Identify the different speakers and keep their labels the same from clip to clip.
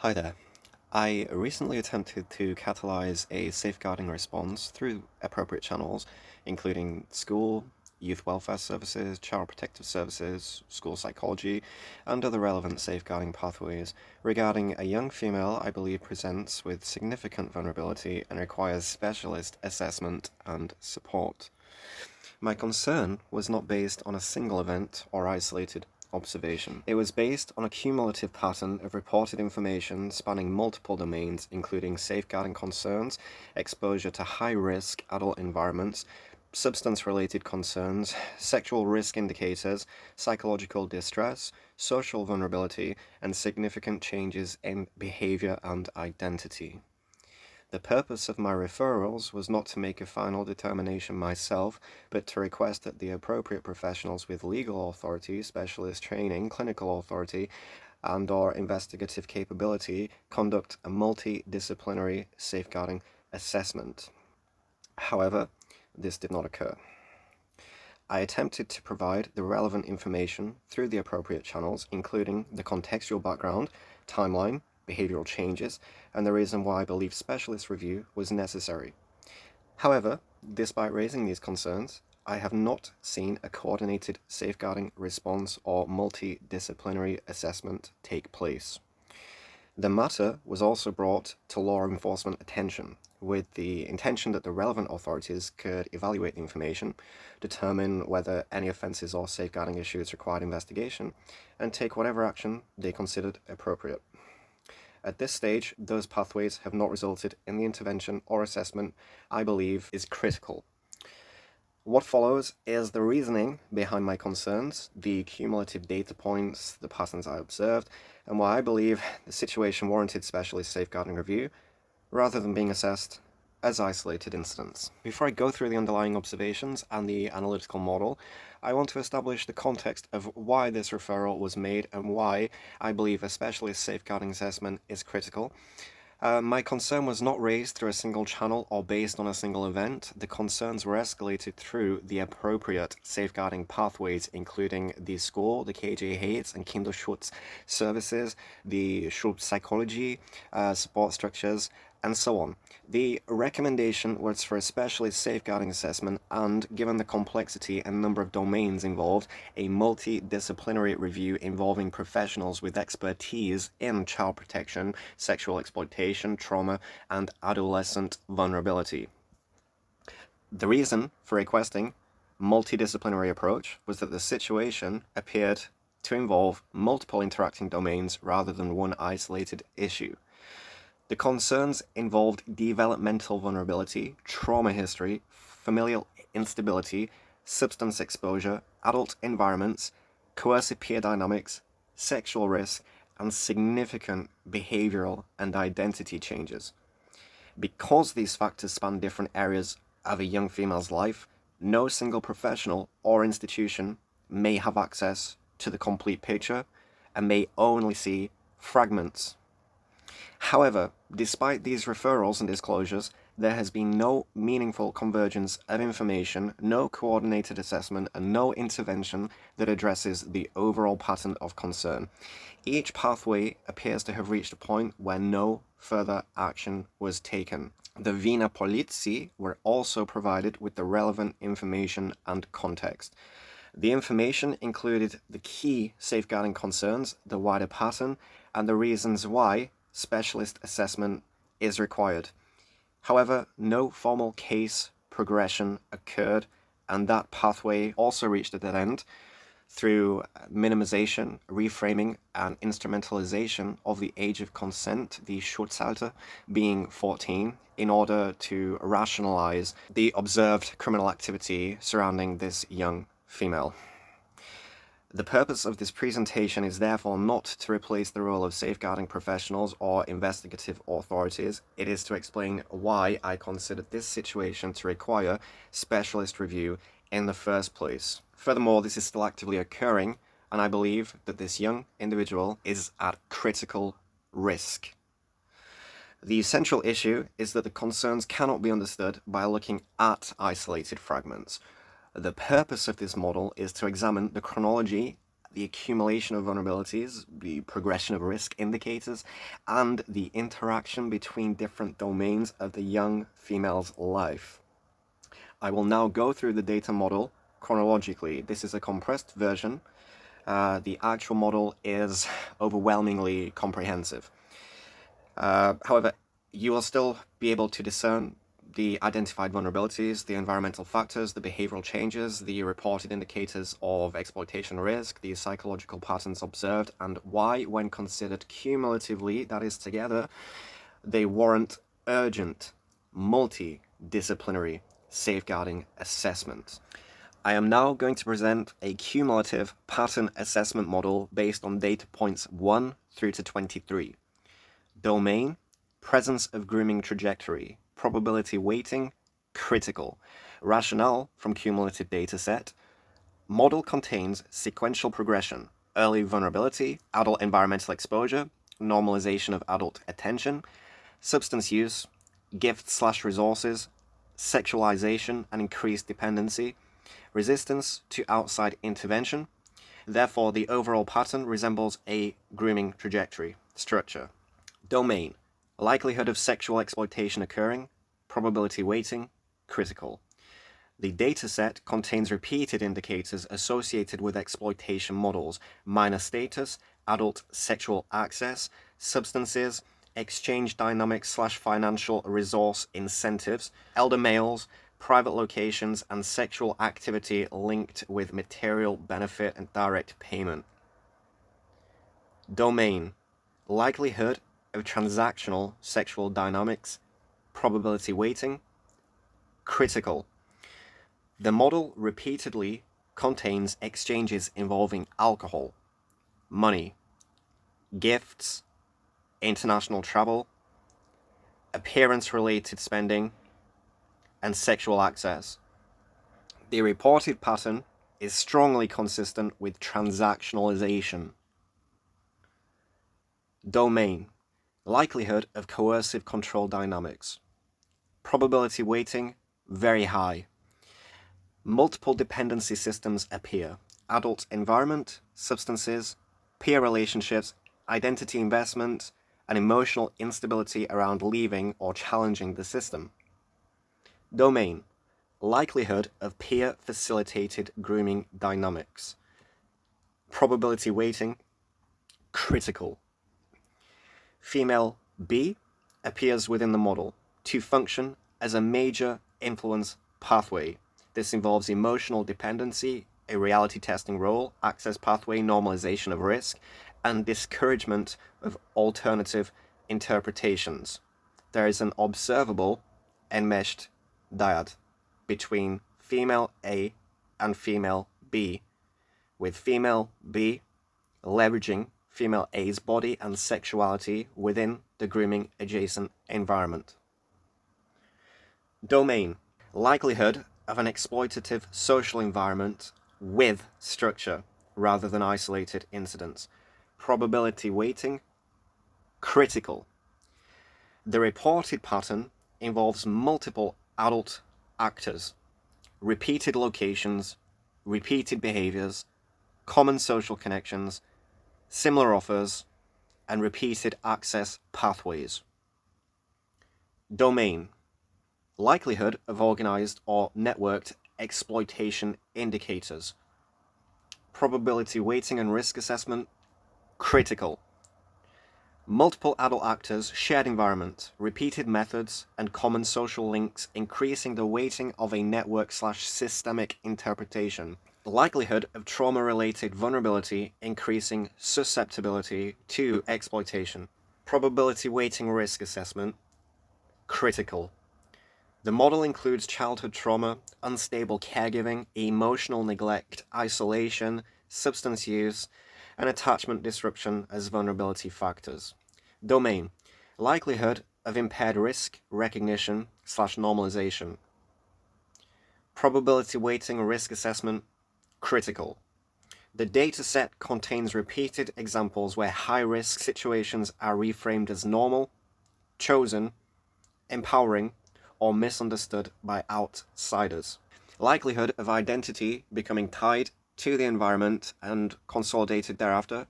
Speaker 1: Hi there. I recently attempted to catalyze a safeguarding response through appropriate channels, including school, youth welfare services, child protective services, school psychology, and other relevant safeguarding pathways regarding a young female I believe presents with significant vulnerability and requires specialist assessment and support. My concern was not based on a single event or isolated observation. It was based on a cumulative pattern of reported information spanning multiple domains, including safeguarding concerns, exposure to high-risk adult environments, substance-related concerns, sexual risk indicators, psychological distress, social vulnerability, and significant changes in behavior and identity. The purpose of my referrals was not to make a final determination myself, but to request that the appropriate professionals with legal authority, specialist training, clinical authority, and/or investigative capability conduct a multidisciplinary safeguarding assessment. However, this did not occur. I attempted to provide the relevant information through the appropriate channels, including the contextual background, timeline, behavioral changes, and the reason why I believe specialist review was necessary. However, despite raising these concerns, I have not seen a coordinated safeguarding response or multidisciplinary assessment take place. The matter was also brought to law enforcement attention, with the intention that the relevant authorities could evaluate the information, determine whether any offences or safeguarding issues required investigation, and take whatever action they considered appropriate. At this stage, those pathways have not resulted in the intervention or assessment I believe is critical. What follows is the reasoning behind my concerns, the cumulative data points, the patterns I observed, and why I believe the situation warranted specialist safeguarding review, rather than being assessed as isolated incidents. Before I go through the underlying observations and the analytical model, I want to establish the context of why this referral was made and why I believe a specialist safeguarding assessment is critical. My concern was not raised through a single channel or based on a single event. The concerns were escalated through the appropriate safeguarding pathways, including the school, the KJ and Kinderschutz services, the Schulpsychology, support structures, and so on. The recommendation was for a specialist safeguarding assessment and, given the complexity and number of domains involved, a multidisciplinary review involving professionals with expertise in child protection, sexual exploitation, trauma, and adolescent vulnerability. The reason for requesting multidisciplinary approach was that the situation appeared to involve multiple interacting domains rather than one isolated issue. The concerns involved developmental vulnerability, trauma history, familial instability, substance exposure, adult environments, coercive peer dynamics, sexual risk, and significant behavioral and identity changes. Because these factors span different areas of a young female's life, no single professional or institution may have access to the complete picture and may only see fragments. However, despite these referrals and disclosures, there has been no meaningful convergence of information, no coordinated assessment, and no intervention that addresses the overall pattern of concern. Each pathway appears to have reached a point where no further action was taken. The Wiener Polizei were also provided with the relevant information and context. The information included the key safeguarding concerns, the wider pattern, and the reasons why specialist assessment is required. However, no formal case progression occurred, and that pathway also reached a dead end through minimization, reframing, and instrumentalization of the age of consent, the Schutzalter being 14, in order to rationalize the observed criminal activity surrounding this young female. The purpose of this presentation is therefore not to replace the role of safeguarding professionals or investigative authorities. It is to explain why I considered this situation to require specialist review in the first place. Furthermore, this is still actively occurring, and I believe that this young individual is at critical risk. The central issue is that the concerns cannot be understood by looking at isolated fragments. The purpose of this model is to examine the chronology the accumulation of vulnerabilities, the progression of risk indicators, and the interaction between different domains of the young female's life. I will now go through the data model chronologically. This is a compressed version. The actual model is overwhelmingly comprehensive. However, you will still be able to discern the identified vulnerabilities, the environmental factors, the behavioral changes, the reported indicators of exploitation risk, the psychological patterns observed, and why, when considered cumulatively, that is together, they warrant urgent, multidisciplinary safeguarding assessment. I am now going to present a cumulative pattern assessment model based on data points 1 through to 23. Domain, presence of grooming trajectory, probability weighting, critical. Rationale from cumulative dataset. Model contains sequential progression, early vulnerability, adult environmental exposure, normalization of adult attention, substance use, gift/resources, sexualization and increased dependency, resistance to outside intervention. Therefore, the overall pattern resembles a grooming trajectory. Structure. Domain. Likelihood of sexual exploitation occurring, probability weighting, critical. The dataset contains repeated indicators associated with exploitation models, minor status, adult sexual access, substances, exchange dynamics/financial resource incentives, elder males, private locations, and sexual activity linked with material benefit and direct payment. Domain. Likelihood of transactional sexual dynamics, probability weighting, critical. The model repeatedly contains exchanges involving alcohol, money, gifts, international travel, appearance-related spending, and sexual access. The reported pattern is strongly consistent with transactionalization. Domain. Likelihood of coercive control dynamics. Probability weighting, very high. Multiple dependency systems appear. Adult environment, substances, peer relationships, identity investment, and emotional instability around leaving or challenging the system. Domain. Likelihood of peer-facilitated grooming dynamics. Probability weighting, critical. Female B appears within the model to function as a major influence pathway. This involves emotional dependency, a reality testing role, access pathway, normalization of risk, and discouragement of alternative interpretations. There is an observable enmeshed dyad between female A and female B, with female B leveraging female A's body and sexuality within the grooming adjacent environment. Domain. Likelihood of an exploitative social environment with structure rather than isolated incidents. Probability weighting, critical. The reported pattern involves multiple adult actors, repeated locations, repeated behaviors, common social connections, similar offers, and repeated access pathways. Domain. Likelihood of organized or networked exploitation indicators. Probability weighting and risk assessment, critical. Multiple adult actors, shared environment, repeated methods, and common social links increasing the weighting of a network/systemic interpretation. Likelihood of trauma-related vulnerability increasing susceptibility to exploitation. Probability weighting risk assessment, critical. The model includes childhood trauma, unstable caregiving, emotional neglect, isolation, substance use, and attachment disruption as vulnerability factors. Domain. Likelihood of impaired risk recognition/normalization. Probability weighting risk assessment, critical. The dataset contains repeated examples where high-risk situations are reframed as normal, chosen, empowering, or misunderstood by outsiders. Likelihood of identity becoming tied to the environment and consolidated thereafter.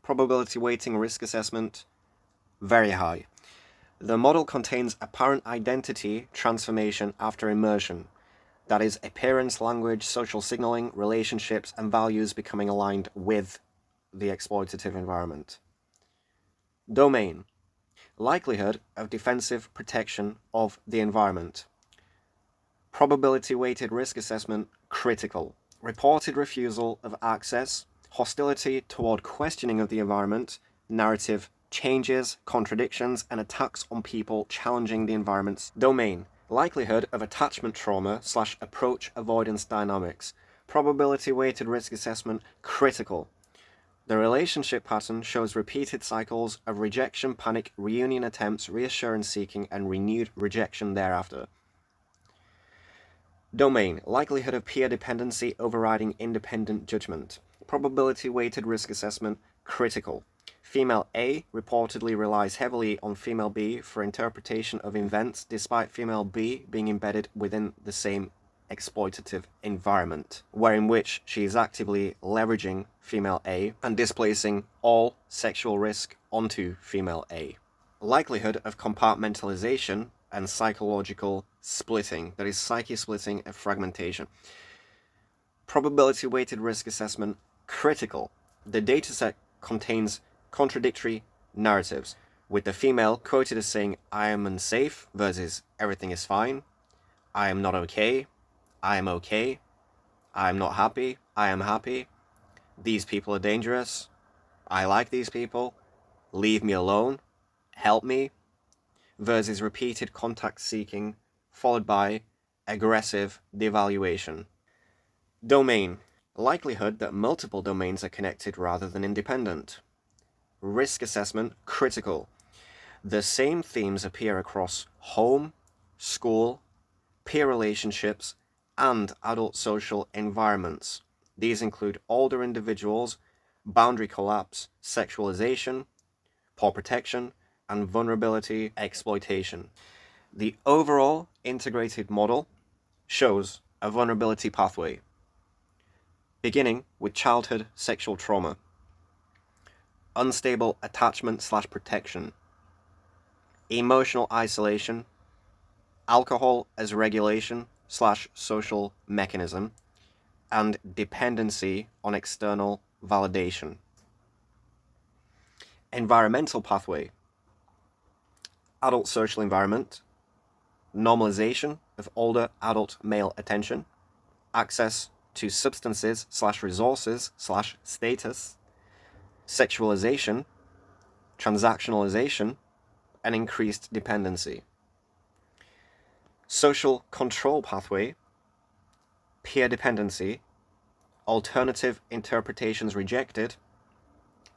Speaker 1: Probability weighting risk assessment, very high. The model contains apparent identity transformation after immersion. That is, appearance, language, social signaling, relationships, and values becoming aligned with the exploitative environment. Domain, likelihood of defensive protection of the environment. Probability weighted risk assessment, critical. Reported refusal of access, hostility toward questioning of the environment, narrative changes, contradictions, and attacks on people challenging the environment's domain. Likelihood of attachment trauma / approach avoidance dynamics. Probability weighted risk assessment, critical. The relationship pattern shows repeated cycles of rejection, panic, reunion attempts, reassurance seeking, and renewed rejection thereafter. Domain, likelihood of peer dependency overriding independent judgment. Probability weighted risk assessment, critical. Female A reportedly relies heavily on female B for interpretation of events, despite female B being embedded within the same exploitative environment, wherein which she is actively leveraging female A and displacing all sexual risk onto female A. Likelihood of compartmentalization and psychological splitting, that is, psyche splitting and fragmentation. Probability weighted risk assessment, critical. The dataset contains contradictory narratives, with the female quoted as saying, "I am unsafe" versus "everything is fine," "I am not okay," "I am okay," "I am not happy," "I am happy," "these people are dangerous," "I like these people," "leave me alone," "help me," versus repeated contact seeking, followed by aggressive devaluation. Domain, likelihood that multiple domains are connected rather than independent. Risk assessment, critical. The same themes appear across home, school, peer relationships, and adult social environments. These include older individuals, boundary collapse, sexualization, poor protection, and vulnerability exploitation. The overall integrated model shows a vulnerability pathway, beginning with childhood sexual trauma, unstable attachment / protection, emotional isolation, alcohol as regulation / social mechanism, and dependency on external validation. Environmental pathway, adult social environment, normalization of older adult male attention, access to substances / resources / status, sexualization, transactionalization, and increased dependency. Social control pathway, peer dependency, alternative interpretations rejected,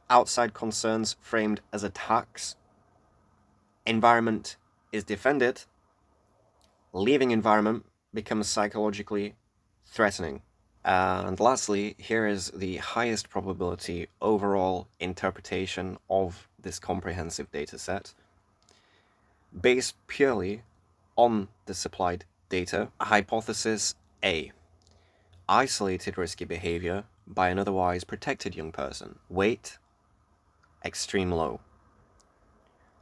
Speaker 1: outside concerns framed as attacks, environment is defended, leaving environment becomes psychologically threatening. And lastly, here is the highest probability overall interpretation of this comprehensive data set. Based purely on the supplied data, hypothesis A, isolated risky behavior by an otherwise protected young person. Weight, extreme low.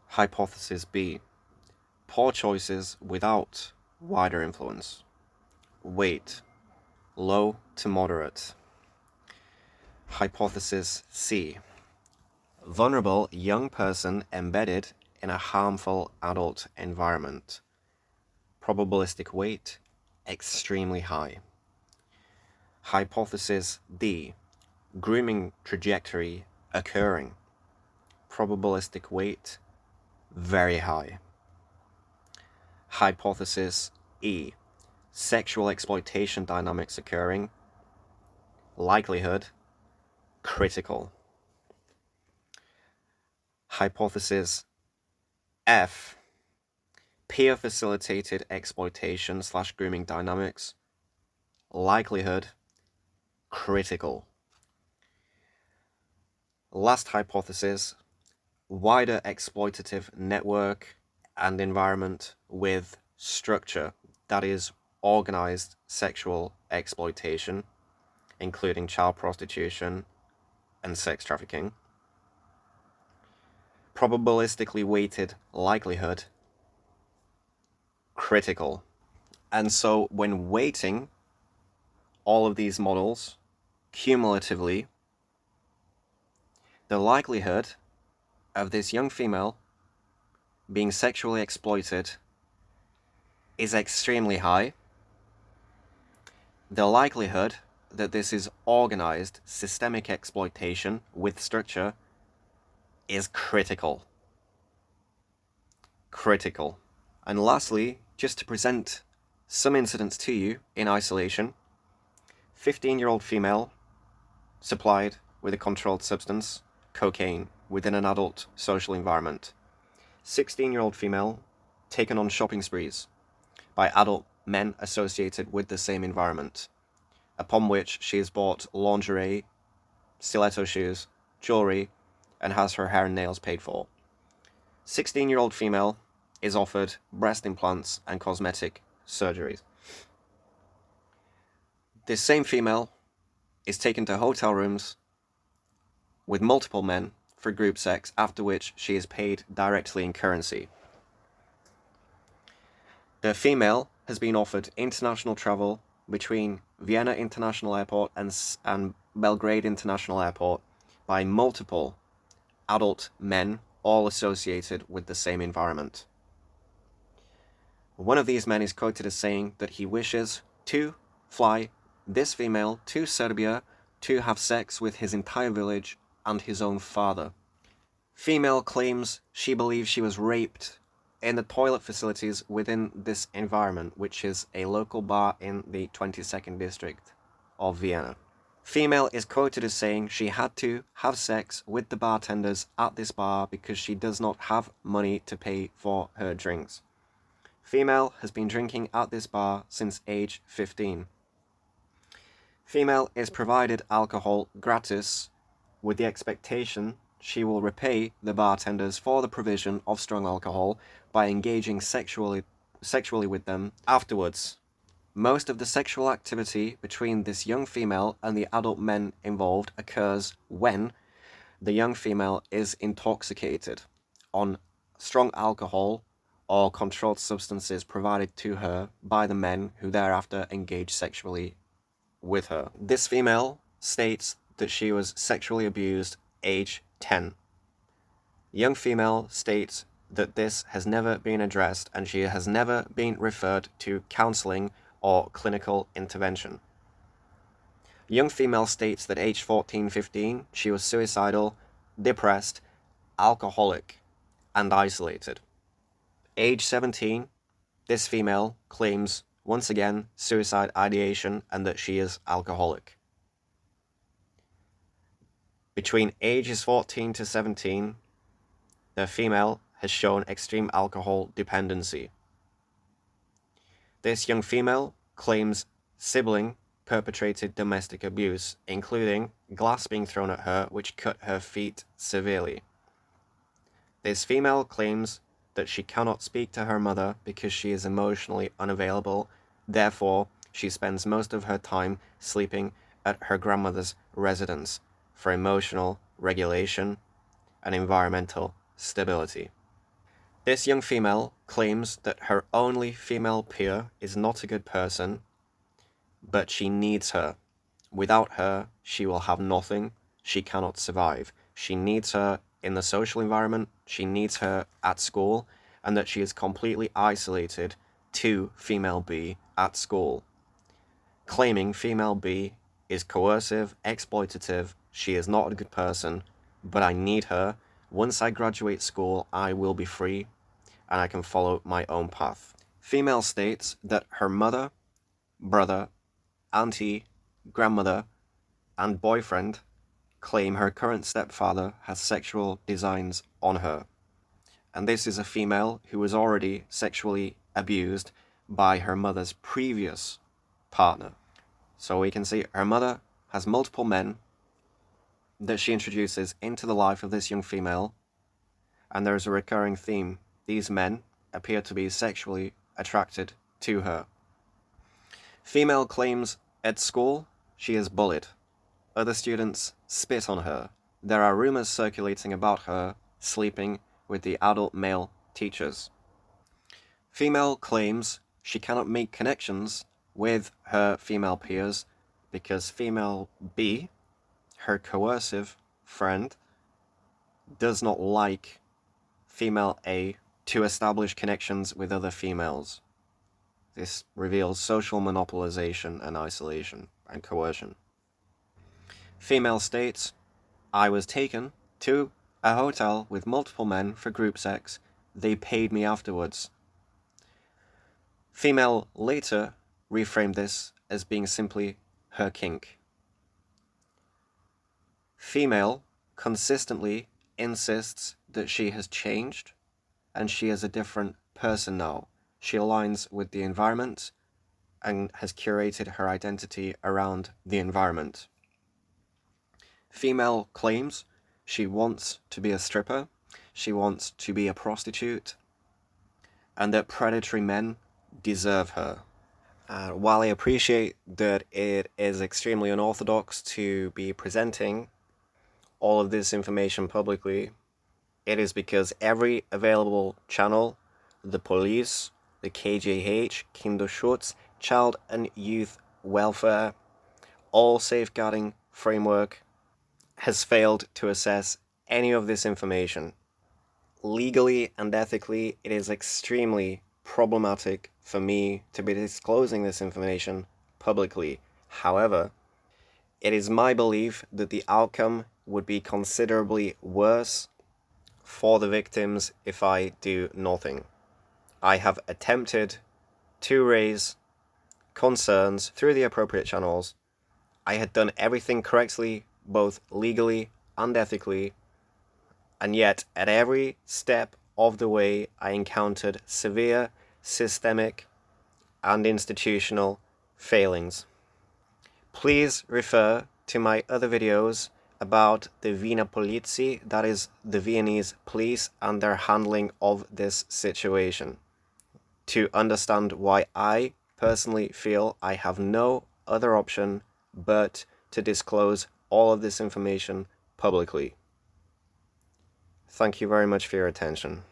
Speaker 1: Hypothesis B, poor choices without wider influence. Weight, low to moderate. Hypothesis C, vulnerable young person embedded in a harmful adult environment. Probabilistic weight, extremely high. Hypothesis D, grooming trajectory occurring. Probabilistic weight, very high. Hypothesis E, sexual exploitation dynamics occurring. Likelihood, critical. Hypothesis F, peer-facilitated exploitation / grooming dynamics. Likelihood, critical. Last hypothesis, wider exploitative network and environment with structure, that is, organized sexual exploitation. including child prostitution and sex trafficking. Probabilistically weighted likelihood, critical. And so when weighting all of these models cumulatively, the likelihood of this young female being sexually exploited is extremely high. The likelihood that this is organized systemic exploitation with structure is critical. Critical. And lastly, just to present some incidents to you in isolation, 15-year-old female supplied with a controlled substance, cocaine, within an adult social environment. 16-year-old female taken on shopping sprees by adult men associated with the same environment, upon which she has bought lingerie, stiletto shoes, jewelry, and has her hair and nails paid for. 16-year-old female is offered breast implants and cosmetic surgeries. This same female is taken to hotel rooms with multiple men for group sex, after which she is paid directly in currency. The female has been offered international travel between Vienna International Airport and Belgrade International Airport by multiple adult men, all associated with the same environment. One of these men is quoted as saying that he wishes to fly this female to Serbia to have sex with his entire village and his own father. Female claims she believes she was raped in the toilet facilities within this environment, which is a local bar in the 22nd district of Vienna. Female is quoted as saying she had to have sex with the bartenders at this bar because she does not have money to pay for her drinks. Female has been drinking at this bar since age 15. Female is provided alcohol gratis with the expectation she will repay the bartenders for the provision of strong alcohol by engaging sexually with them afterwards. Most of the sexual activity between this young female and the adult men involved occurs when the young female is intoxicated on strong alcohol or controlled substances provided to her by the men who thereafter engage sexually with her. This female states that she was sexually abused age 10. Young female states that this has never been addressed and she has never been referred to counseling or clinical intervention. Young female states that age 14-15 she was suicidal, depressed, alcoholic, and isolated. Age 17, this female claims once again suicide ideation and that she is alcoholic. Between ages 14 to 17, the female has shown extreme alcohol dependency. This young female claims sibling perpetrated domestic abuse, including glass being thrown at her, which cut her feet severely. This female claims that she cannot speak to her mother because she is emotionally unavailable, therefore she spends most of her time sleeping at her grandmother's residence for emotional regulation and environmental stability. This young female claims that her only female peer is not a good person, but she needs her. Without her, she will have nothing. She cannot survive. She needs her in the social environment, she needs her at school, and that she is completely isolated to female B at school. Claiming female B is coercive, exploitative, she is not a good person, but I need her. Once I graduate school, I will be free, and I can follow my own path. Female states that her mother, brother, auntie, grandmother, and boyfriend claim her current stepfather has sexual designs on her. And this is a female who was already sexually abused by her mother's previous partner. So we can see her mother has multiple men that she introduces into the life of this young female, and there is a recurring theme. These men appear to be sexually attracted to her. Female claims at school she is bullied. Other students spit on her. There are rumors circulating about her sleeping with the adult male teachers. Female claims she cannot make connections with her female peers because female B, her coercive friend, does not like female A to establish connections with other females. This reveals social monopolization and isolation and coercion. Female states, I was taken to a hotel with multiple men for group sex. They paid me afterwards. Female later reframed this as being simply her kink. Female consistently insists that she has changed and she is a different person now. She aligns with the environment and has curated her identity around the environment. Female claims she wants to be a stripper, she wants to be a prostitute, and that predatory men deserve her. While I appreciate that it is extremely unorthodox to be presenting all of this information publicly, it is because every available channel, the police, the KJH, Kinderschutz, child and youth welfare, all safeguarding framework, has failed to assess any of this information. Legally and ethically, it is extremely problematic for me to be disclosing this information publicly. However, it is my belief that the outcome would be considerably worse for the victims if I do nothing. I have attempted to raise concerns through the appropriate channels. I had done everything correctly, both legally and ethically, and yet at every step of the way I encountered severe systemic and institutional failings. Please refer to my other videos about the Wiener Polizei, that is the Viennese police, and their handling of this situation, to understand why I personally feel I have no other option but to disclose all of this information publicly. Thank you very much for your attention.